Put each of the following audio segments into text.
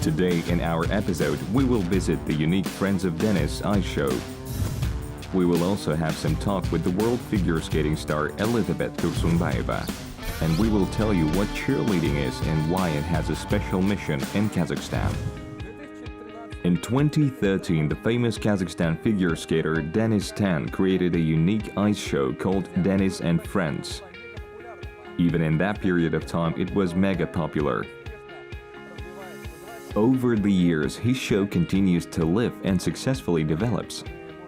Today in our episode, we will visit the unique Friends of Denis ice show. We will also have some talk with the world figure skating star Elizabeth Tursynbayeva. And we will tell you what cheerleading is and why it has a special mission in Kazakhstan. In 2013, the famous Kazakhstan figure skater Denis created a unique ice show called Denis and Friends. Even in that period of time, it was mega popular. Over the years, his show continues to live and successfully develops.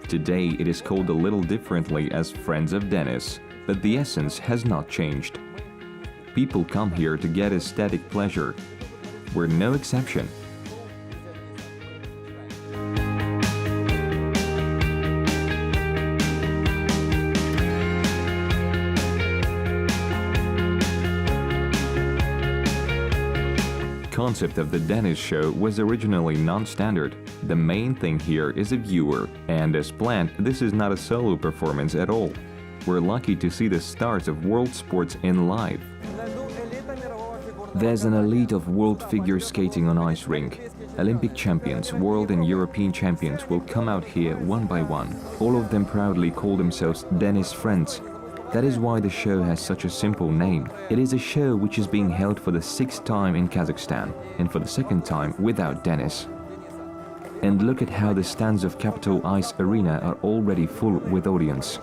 Today, it is called a little differently as Friends of Denis, but the essence has not changed. People come here to get aesthetic pleasure. We're no exception. The concept of the Denis show was originally non-standard. The main thing here is a viewer, and as planned, this is not a solo performance at all. We're lucky to see the stars of world sports in live. There's an elite of world figure skating on ice rink. Olympic champions, world and European champions will come out here one by one. All of them proudly call themselves Denis Friends. That is why the show has such a simple name. It is a show which is being held for the 6th time in Kazakhstan, and for the 2nd time without Denis. And look at how the stands of Capital Ice Arena are already full with audience.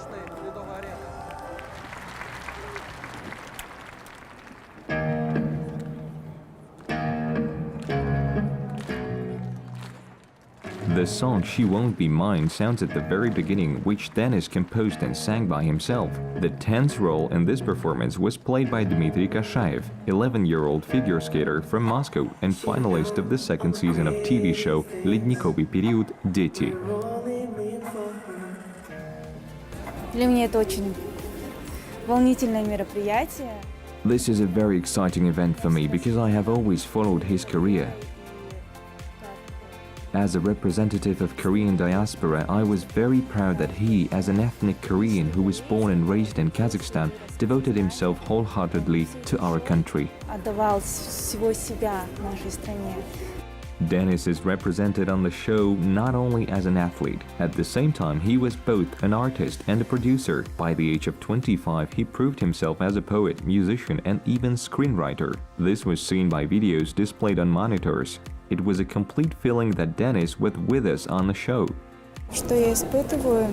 The song She Won't Be Mine sounds at the very beginning, which Denis composed and sang by himself. The tenth role in this performance was played by Dmitry Kashaev, 11-year-old figure skater from Moscow and finalist of the 2nd season of TV show Ледниковый период Дети. Для меня это очень волнительное мероприятие. This is a very exciting event for me because I have always followed his career. As a representative of Korean diaspora, I was very proud that he, as an ethnic Korean who was born and raised in Kazakhstan, devoted himself wholeheartedly to our country. Отдавал всего себя нашей стране. Denis is represented on the show not only as an athlete. At the same time, he was both an artist and a producer. By the age of 25, he proved himself as a poet, musician, and even screenwriter. This was seen by videos displayed on monitors. It was a complete feeling that Denis was with us on the show. Что я испытываю?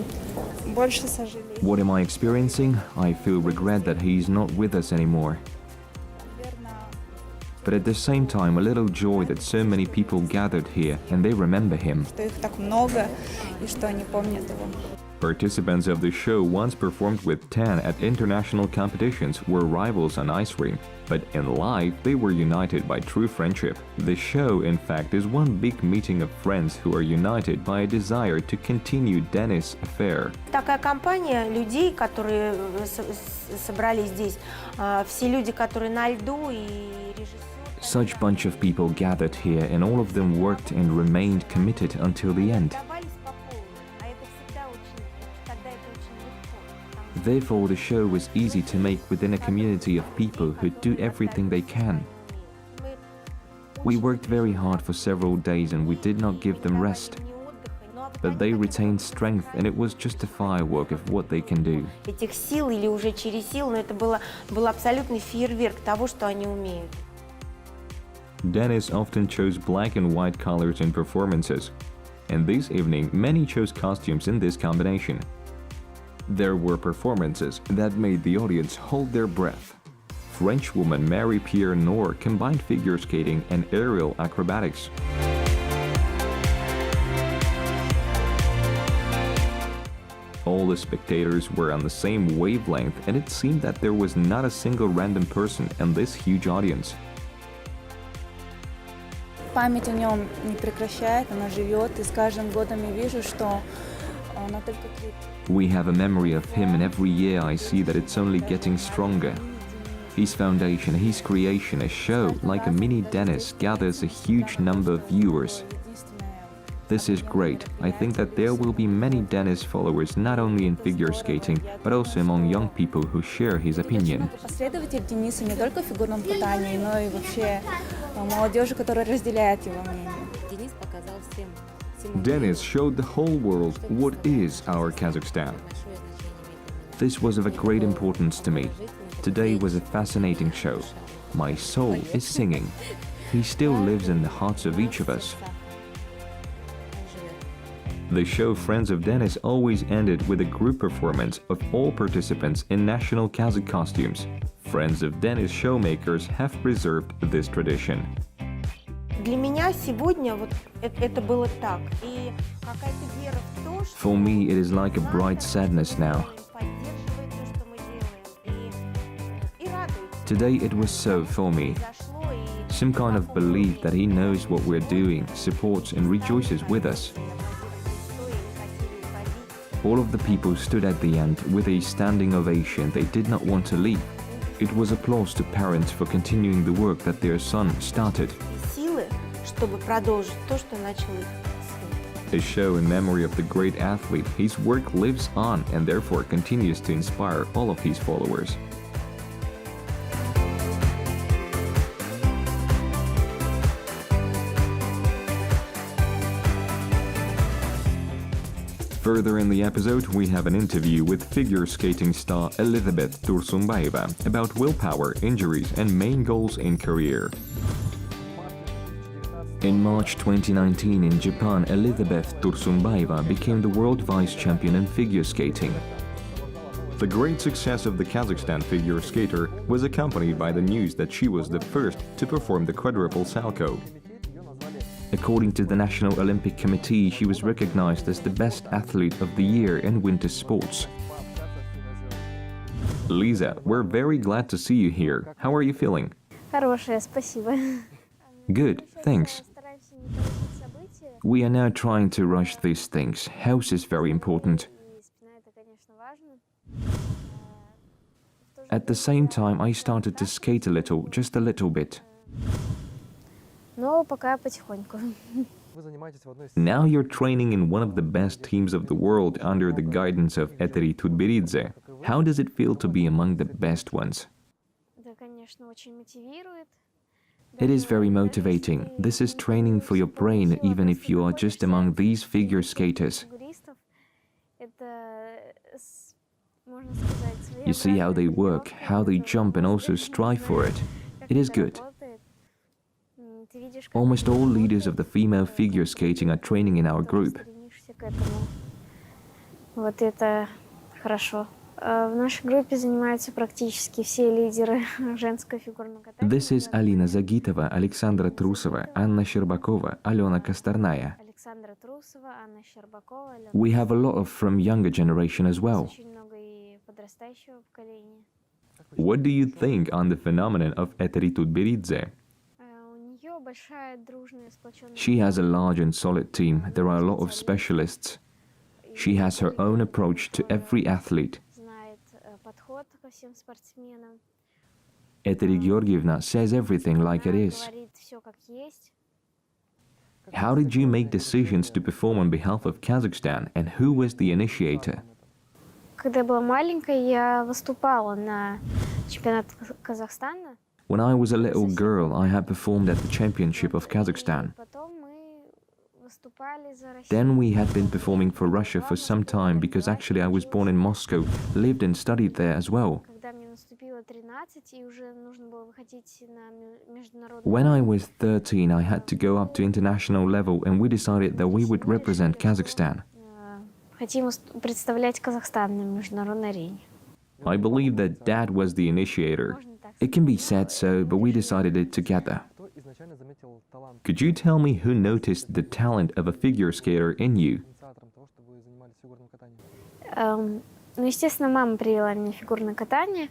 Больше сожаления. What am I experiencing? I feel regret that he is not with us anymore. But at the same time, a little joy that so many people gathered here and they remember him. Что их так много и что они помнят его. Participants of the show once performed with Tan at international competitions were rivals on ice rink, but in life they were united by true friendship. The show, in fact, is one big meeting of friends who are united by a desire to continue Denis' affair. Такая компания людей, которые собрались здесь, все люди, которые на льду и режиссер. Such bunch of people gathered here and all of them worked and remained committed until the end. Therefore, the show was easy to make within a community of people who do everything they can. We worked very hard for several days and we did not give them rest. But they retained strength and it was just a firework of what they can do. Этих сил или уже через силу, но это был абсолютный фейерверк того, что они умеют. Denis often chose black and white colors in performances. And this evening, many chose costumes in this combination. There were performances that made the audience hold their breath. French woman Marie-Pierre Noor combined figure skating and aerial acrobatics. All the spectators were on the same wavelength and it seemed that there was not a single random person in this huge audience. Память о нем не прекращает, она живет, и с каждым годом я вижу, что она только крепнет. We have a memory of him and every year I see that it's only getting stronger. His foundation, his creation, a show like a mini Denis gathers a huge number of viewers. This is great. I think that there will be many Denis followers not only in figure skating, but also among young people who share his opinion. Последователь Дениса не только в фигурном катании, но и вообще молодежи, которая разделяет его мнение. Denis showed the whole world what is our Kazakhstan. This was of a great importance to me. Today was a fascinating show. My soul is singing. He still lives in the hearts of each of us. The show Friends of Denis always ended with a group performance of all participants in national Kazakh costumes. Friends of Denis showmakers have preserved this tradition. Для меня сегодня вот это было так. И какая-то вера в то, что For me, it is like a bright sadness now. поддерживает то, что мы делаем. И радует. Today it was so for me. Зашло и Some kind of belief that he knows what we're doing, supports and rejoices with us. All of the people stood at the end with a standing ovation. They did not want to leave. It was applause to parents for continuing the work that their son started. силы, чтобы продолжить то, что начал их сын. A show in memory of the great athlete. His work lives on and therefore continues to inspire all of his followers. Further in the episode, we have an interview with figure skating star Elizabeth Tursynbayeva about willpower, injuries, and main goals in career. In March 2019 in Japan, Elizabeth Tursynbayeva became the world vice champion in figure skating. The great success of the Kazakhstan figure skater was accompanied by the news that she was the first to perform the quadruple salchow. According to the National Olympic Committee, she was recognized as the best athlete of the year in winter sports. Lisa, we're very glad to see you here. How are you feeling? Хорошее, спасибо. Good, thanks. We are now trying to rush these things. Health is very important. At the same time, I started to skate a little, just a little bit. Но пока потихоньку. Now you're training in one of the best teams of the world under the guidance of Eteri Tudberidze. How does it feel to be among the best ones? Это, конечно, очень мотивирует. It is very motivating. This is training for your brain, even if you are just among these figure skaters. You see how they work, how they jump and also strive for it. It is good. Almost all leaders of the female figure skating are training in our group. Вот это хорошо. В нашей группе занимаются практически все лидеры женского фигурного катания. This is Alina Zagitova, Alexandra Trusova, Anna Sherbakova, Alena Kostarnaya. Александра Трусова, Анна Щербакова, Алена. We have a lot of from younger generation as well. Очень много и подрастающего поколения. What do you think on the phenomenon of Eteri Tudberidze? У нее большая дружная сплоченная. She has a large and solid team. There are a lot of specialists. She has her own approach to every athlete. Знает подход ко всем спортсменам. Eteri Georgievna says everything like it is. Говорит все как есть. How did you make decisions to perform on behalf of Kazakhstan, and who was the initiator? Когда я была маленькая, я выступала на чемпионат Казахстана. When I was a little girl, I had performed at the championship of Kazakhstan. Потом мы выступали за Россию. Then we had been performing for Russia for some time because actually I was born in Moscow, lived and studied there as well. Когда мне наступило 13, и уже нужно было выходить на международный When I was 13, I had to go up to international level and we decided that we would represent Kazakhstan. Хотим представлять Казахстан на международной арене. I believe that Dad was the initiator. It can be said so, but we decided it together. Could you tell me who noticed the talent of a figure skater in you? Ну, естественно, мама привела меня в фигурное катание.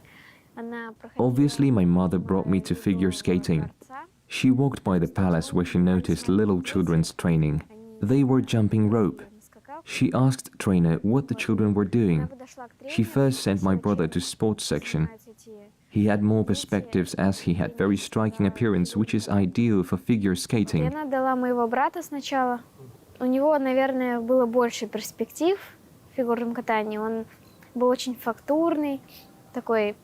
Она проходила Obviously, my mother brought me to figure skating. She walked by the palace where she noticed little children's training. They were jumping rope. She asked trainer what the children were doing. She first sent my brother to sports section. He had more perspectives as he had very striking appearance, which is ideal for figure skating. Она дала моего брата сначала. У него, наверное, было больше перспектив в фигурном катании. Он был очень фактурный, такой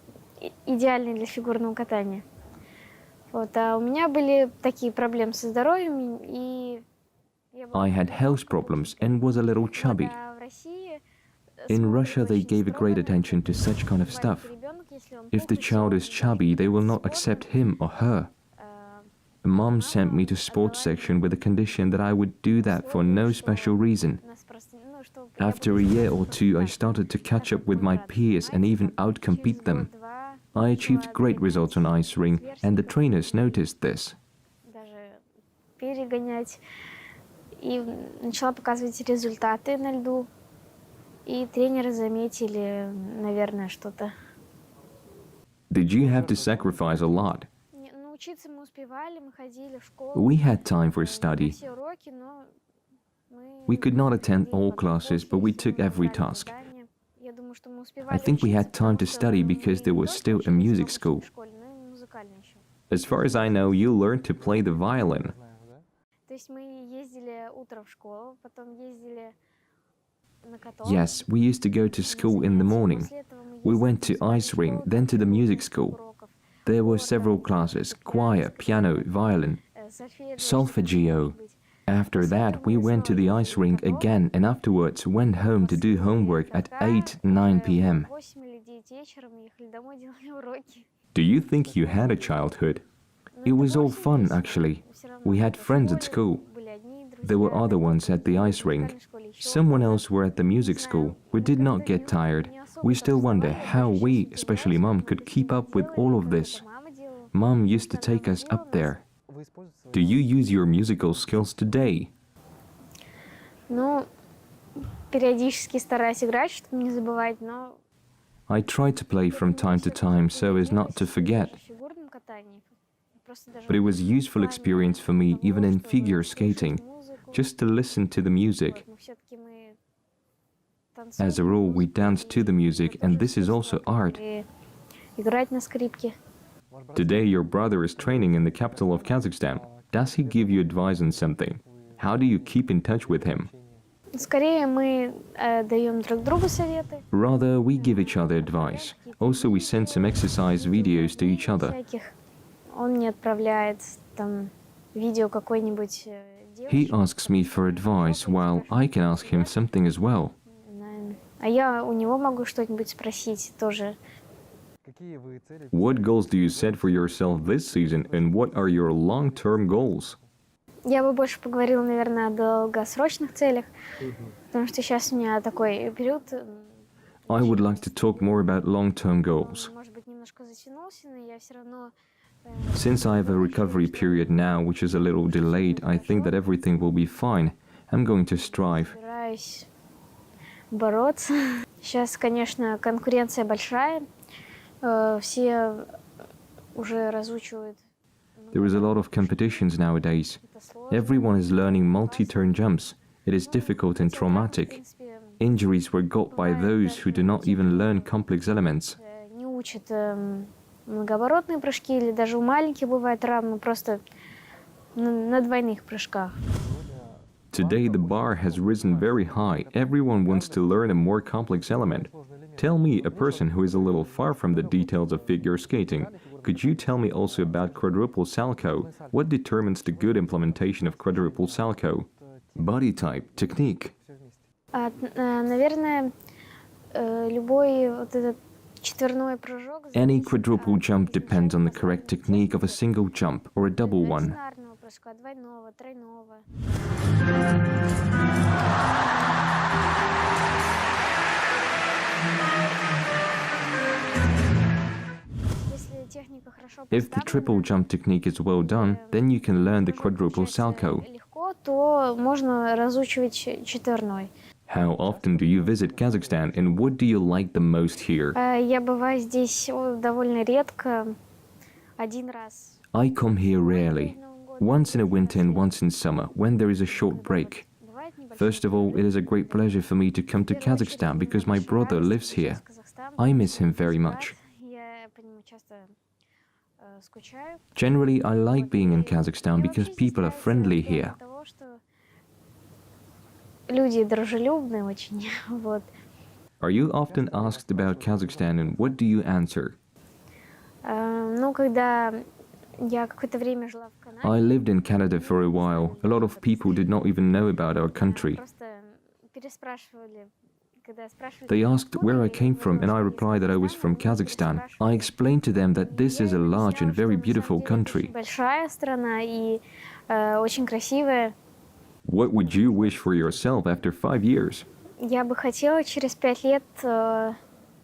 идеальный для фигурного катания. Вот. А у меня были такие проблемы со здоровьем, и I had health problems and was a little chubby. А в России In смотрят Russia, they очень gave строго great на attention это. to such kind of Маленький stuff. ребенок, если он If the пухлый, child то is он chubby, they will not спортом. accept him or her. А, Mom sent me to sports section with the condition that I would do that for no special reason. нас просто, ну, что я After a буду year or two, I заниматься started to catch так, up как with мой my брат peers and занимается, even там, outcompete через them. год-два I achieved начала great results on ice ring, and the trainers noticed this. даже перегонять. И начала показывать результаты на льду. И тренеры заметили, наверное, что-то. Did you have to sacrifice a lot? Ну, учиться мы успевали, мы ходили в школу. We had time for На study. все уроки, но мы We could not attend ходили all потом classes, после, but we если took мы every брали task. задания. Я думаю, что мы I успевали think we учиться, had time потому to что study мы because there не was только still a учились music много school. в школе, но и музыкально еще. As far as I know, you learned to play the violin. То есть мы ездили утром в школу, потом ездили на каток. Yes, we used to go to school in the morning. We went to ice ring, then to the music school. There were several classes: choir, piano, violin, solfeggio. After that, we went to the ice rink again and afterwards went home to do homework at 8, 9 p.m. Do you think you had a childhood? It was all fun, actually. We had friends at school. There were other ones at the ice rink. Someone else were at the music school. We did not get tired. We still wonder how we, especially Mom, could keep up with all of this. Mom used to take us up there. Do you use your musical skills today? Ну, периодически стараюсь играть, чтобы не забывать, но I try to play from time to time so as not to forget. в фигурном катании просто даже But it was useful experience for me even in figure skating, just to listen to the music. но все-таки мы танцуем. As a rule, we dance to the music, and this is also art. И играть на скрипке. Today, your brother is training in the capital of Kazakhstan. Does he give you advice on something? How do you keep in touch with him? Скорее мы даем друг другу советы. Rather, we give each other advice. Also, we send some exercise videos to each other. Всяких. Он мне отправляет там видео какой-нибудь He девушки. asks me for advice, while I can ask him something as well. А я у него могу что-нибудь спросить тоже. What goals do you set for yourself this season, and what are your long-term goals? Я бы больше поговорила, наверное, о долгосрочных целях, потому что сейчас у меня такой период, I would like to talk more about long-term goals. может быть, немножко затянулся, но я все равно Since I have a recovery period now, which is a little delayed, I think that everything will be fine. I'm going to strive. стараюсь бороться. Сейчас, конечно, конкуренция большая, все уже разучивают. There is a lot of competitions nowadays. Everyone is learning multi-turn jumps. It is difficult and traumatic. Injuries were got by those who do not even learn complex elements. Не учат многооборотные прыжки, или даже у маленьких бывает травмы просто на двойных прыжках. Today the bar has risen very high. Everyone wants to learn a more complex element. Tell me, a person who is a little far from the details of figure skating, could you tell me also about quadruple salchow? What determines the good implementation of quadruple salchow? Body type, technique. Наверное, любой вот этот четверной прыжок. Any quadruple jump depends on the correct technique of a single jump or a double one. Одинарного прыжка, двойного, тройного. Если техника хорошо If the triple jump technique is well done, then you can learn the quadruple salchow. легко, то можно разучивать четверной. How often do you visit Kazakhstan and what do you like the most here? Я бываю здесь довольно редко, один раз. I come here rarely, once in a winter and once in summer, when there is a short break. First of all, it is a great pleasure for me to come to Kazakhstan because my brother lives here. I miss him very much. Я по нему часто скучаю. Generally, I like being in Kazakhstan because people are friendly here. Люди дружелюбные очень, вот. Are you often asked about Kazakhstan and what do you answer? Ну, когда Я какое-то время жила в Канаде. I lived in Canada for a while. A lot of people did not even know about our country. Просто переспрашивали, когда спрашивали. They asked where I came from, and I replied that I was from Kazakhstan. I explained to them that this is a large and very beautiful country. Большая страна и очень красивая. What would you wish for yourself after 5 years? Я бы хотела через 5 лет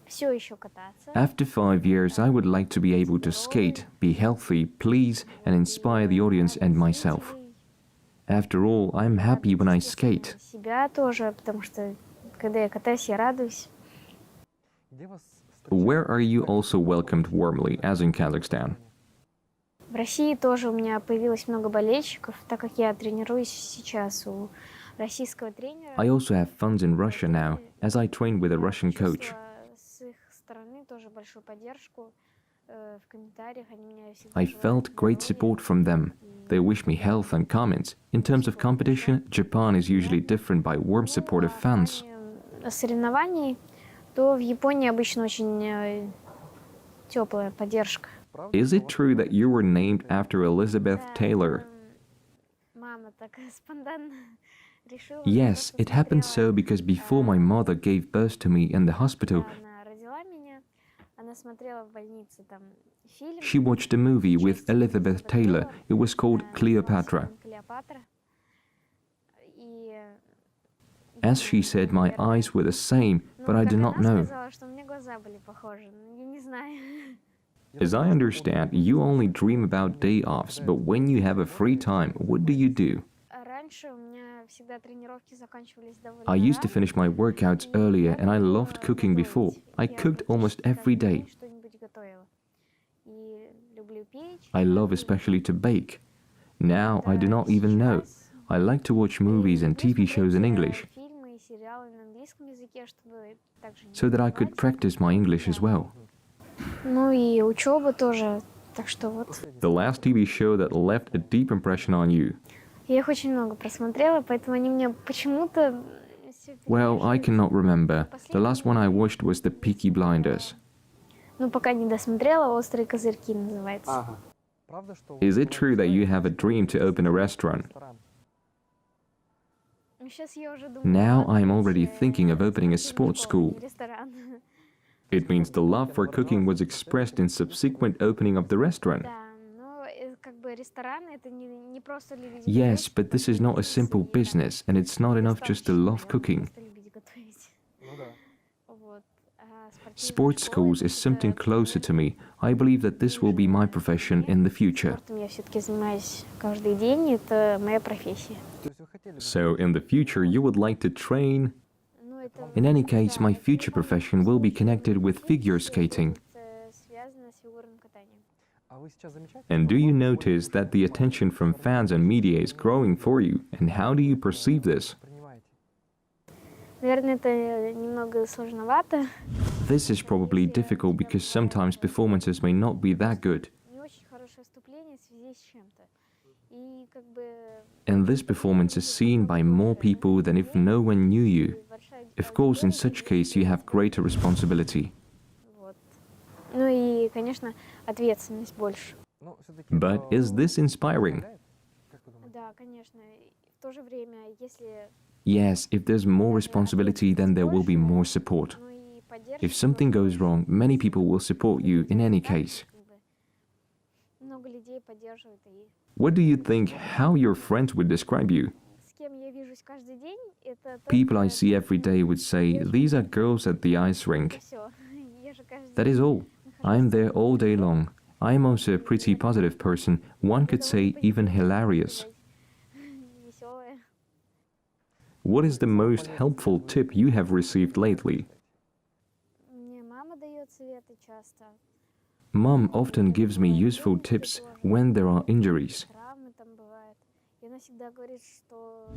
все еще кататься. After 5 years, I would like to be able to skate, be healthy, please, and inspire the audience and myself. After all, I'm happy when I skate. Себя тоже, потому что когда я катаюсь, я радуюсь. Where are you also welcomed warmly, as in Kazakhstan? В России тоже у меня появилось много болельщиков, так как я тренируюсь сейчас у российского тренера. I also have fans in Russia now, as I train with a Russian coach. С их стороны тоже большую поддержку в комментариях. Они меня всегда I желают felt great support from them. They wish me health and comments. In terms of competition, Japan is usually different by warm supportive fans. Соревнований, то в Японии обычно очень теплая поддержка. Is it true that you were named after Elizabeth Taylor? Мама так спонтанно решила. Yes, it happened so because before my mother gave birth to me in the hospital, Она родила меня, она смотрела в больнице там фильм. she watched a movie with Elizabeth Taylor. It was called Cleopatra. Клеопатра. И As she said, my eyes were the same, but I do not она know. сказала, что у меня глаза были похожи. Я не знаю. As I understand, you only dream about day offs, but when you have a free time, what do you do? Раньше у меня всегда тренировки заканчивались довольно I used to рано. finish my workouts earlier and I loved cooking before. I cooked almost every day. Что-нибудь готовила. И люблю печь. I love especially to bake. Now I do not even know. I like to watch movies and TV shows in English, Фильмы и сериалы на английском языке, чтобы также не so that I could забывать. practice my English as well. Ну и учеба тоже. Так что вот. The last TV show that left a deep impression on you. Я их очень много просмотрела, поэтому они мне почему-то... всё Well, I перемешиваются. cannot remember. The last one I watched was The Peaky Blinders. Ну, пока не досмотрела, «Острые козырьки» называется. Is it true that you have a dream to open a restaurant? Ну, сейчас я уже думаю, Now ладно, I'm already если thinking of opening a фильм sports школу, school. ресторан. It means the love for cooking was expressed in subsequent opening of the restaurant. Да, но как бы ресторан это не просто любить Yes, готовить, but this is not a simple business, and it's not enough just to love cooking. просто любить готовить. Вот. А спортивная Sports школа schools is это something closer to me. I believe that this will be my profession in the future. спортом я все-таки занимаюсь каждый день, это моя профессия. So, in the future, you would like to train? Ну, это, In any case, да, my это future profession will be connected with figure skating. связано с фигурным катанием. And do you notice that the attention from fans and media is growing for you? And how do you perceive this? Наверное, это немного сложновато. This is probably difficult because sometimes performances may not be that good. Не очень хорошее вступление в связи с чем-то. И как бы... And this performance is seen by more people than if no one knew you. Of course, in such case, you have greater responsibility. Вот. Ну и, конечно, ответственность больше. But is this inspiring? Да, конечно. И в то же время, если... Yes, if there's more responsibility, then there will be more support. Ну и поддержка... If something goes wrong, many people will support you in any case. как бы много людей поддерживают. И What do you think how your friends would describe you? с кем я вижусь каждый день, это... People I see every day would say, these are girls at the ice rink. Все. Я же каждый That день is all. I'm there all day long. I am also a pretty positive person, one could say even hilarious. веселая. What is the most helpful tip you have received lately? Мне мама дает советы часто. Mom often gives me useful tips when there are injuries. Травмы там бывают. И она всегда говорит, что...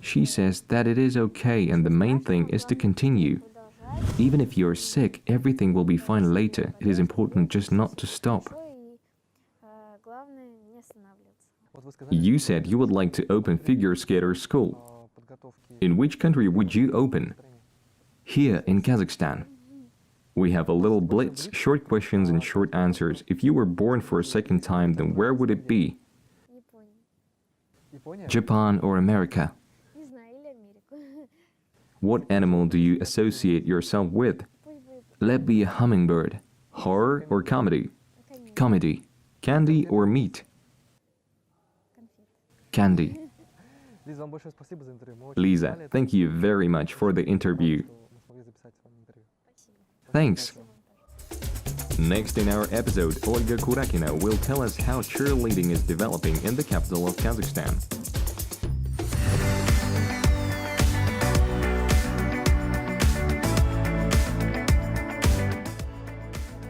She says that it is okay and the main thing is to continue. продолжать. Even if you're sick, everything will be fine later. It is important just not to stop. И главное не останавливаться. You said you would like to open figure skater school. In which country would you open? Here in Kazakhstan. We have a little blitz, short questions and short answers. If you were born for a second time, then where would it be? Japan or America? Не знаю, или Америку. What animal do you associate yourself with? Let be a hummingbird. Horror or comedy? Comedy. Candy or meat? Candy. Лиза, вам большое спасибо за интервью. Мы очень Lisa, ждали это. thank you very much for the interview. Что мы смогли записать с вами интервью. Thanks. Next in our episode, Olga Kurakina will tell us how cheerleading is developing in the capital of Kazakhstan.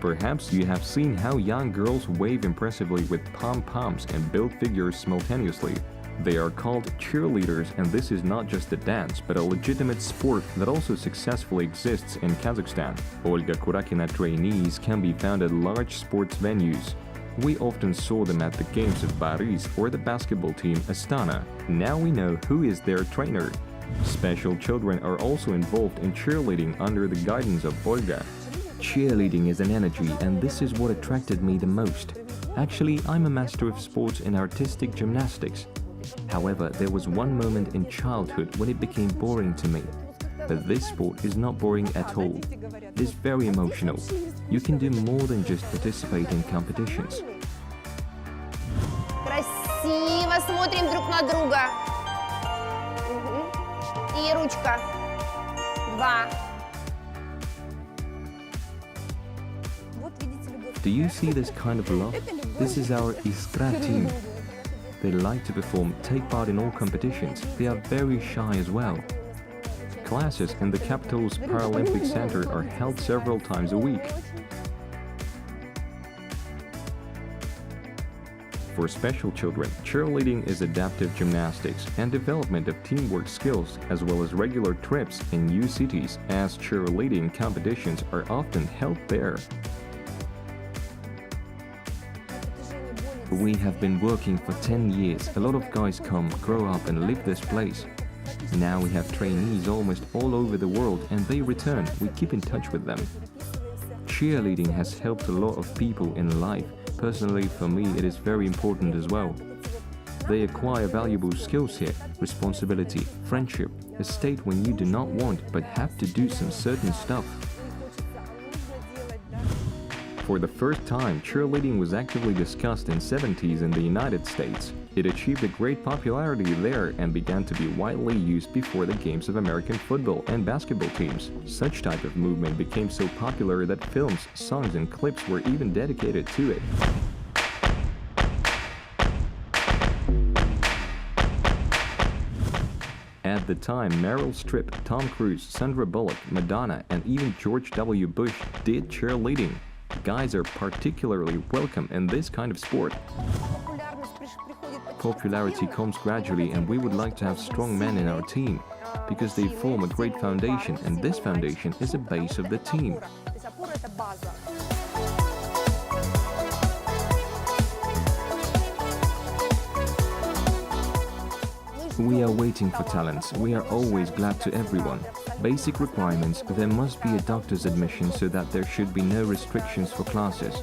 Perhaps you have seen how young girls wave impressively with pom-poms and build figures simultaneously. They are called cheerleaders, and this is not just a dance, but a legitimate sport that also successfully exists in Kazakhstan. Olga Kurakina trainees can be found at large sports venues. We often saw them at the games of Baris or the basketball team Astana. Now we know who is their trainer. Special children are also involved in cheerleading under the guidance of Olga. Cheerleading is an energy, and this is what attracted me the most. Actually, I'm a master of sports and artistic gymnastics. However, there was one moment in childhood when it became boring to me. But this sport is not boring at all. It is very emotional. You can do more than just participate in competitions. Красиво смотрим друг на друга. И ручка. 2. Do you see this kind of love? This is our Iskra team. They like to perform, take part in all competitions. They are very shy as well. Classes in the capital's Paralympic Center are held several times a week. For special children, cheerleading is adaptive gymnastics and development of teamwork skills, as well as regular trips in new cities, as cheerleading competitions are often held there. We have been working for 10 years. A lot of guys come, grow up and live this place. Now we have trainees almost all over the world, and they return. We keep in touch with them. Cheerleading has helped a lot of people in life. Personally, for me, it is very important as well. They acquire valuable skills here: responsibility, friendship, a state when you do not want but have to do some certain stuff. For the first time, cheerleading was actively discussed in the 70s in the United States. It achieved a great popularity there and began to be widely used before the games of American football and basketball teams. Such type of movement became so popular that films, songs and clips were even dedicated to it. At the time, Meryl Streep, Tom Cruise, Sandra Bullock, Madonna, and even George W. Bush did cheerleading. Guys are particularly welcome in this kind of sport. Popularity comes gradually, and we would like to have strong men in our team, because they form a great foundation, and this foundation is the base of the team. We are waiting for talents. We are always glad to everyone. Basic requirements: there must be a doctor's admission so that there should be no restrictions for classes.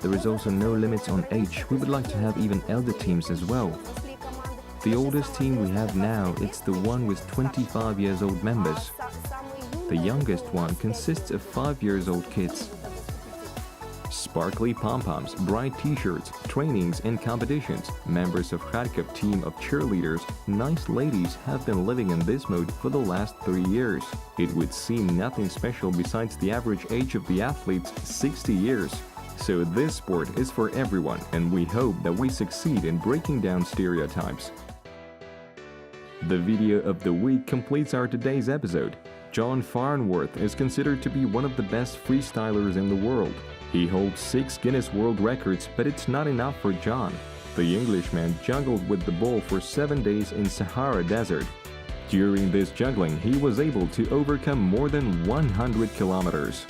There is also no limits on age. We would like to have even elder teams as well. The oldest team we have now, it's the one with 25 years old members. The youngest one consists of 5 years old kids. Sparkly pom-poms, bright t-shirts, trainings and competitions. Members of Kharkiv team of cheerleaders, nice ladies, have been living in this mode for the last 3 years. It would seem nothing special besides the average age of the athletes, 60 years. So this sport is for everyone, and we hope that we succeed in breaking down stereotypes. The video of the week completes our today's episode. John Farnworth is considered to be one of the best freestylers in the world. He holds 6 Guinness World Records, but it's not enough for John. The Englishman juggled with the ball for 7 days in Sahara Desert. During this juggling, he was able to overcome more than 100 kilometers.